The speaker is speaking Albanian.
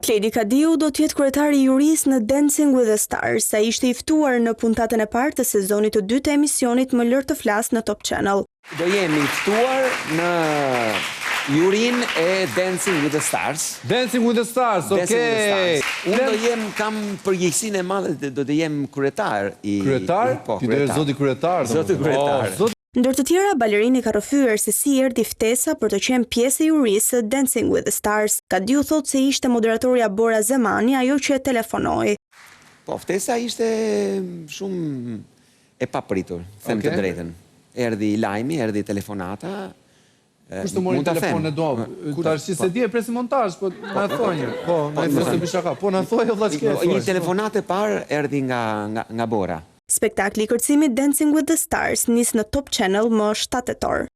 Kledi Kadiu do t'jetë kryetari i jurisë në Dancing with the Stars, sa ishte i ftuar në puntatën e parë të sezonit të dytë të emisionit Më lër të flas në Top Channel. Do jemi ftuar në jurin e Dancing with the Stars. Dancing with the Stars, okej. Unë kam përgjegjësinë e madhe, do të jem kryetar i... Kryetar? Po, Ti do jesh zoti kryetar. Zoti kryetar. Ndër të tjera, Balerini ka rrëfyer se si erdhi ftesa për të qenë pjesë e jurisë së Dancing with the Stars. Kadiu thotë se ishte moderatorja Bora Zemani ajo që e telefonoi. Po, ftesa ishte shumë e papritur, them të drejtën. Erdhi lajmi, erdhi telefonata. Kush të mori telefon e do? Tash se di e presi montazh, po na thonjë. Po, na mos e bishaka. Po na thojë vëlla çka. Një telefonatë e parë erdhi nga Bora. Spektakli I kërcimit Dancing with the Stars nis në Top Channel më 7 tetor.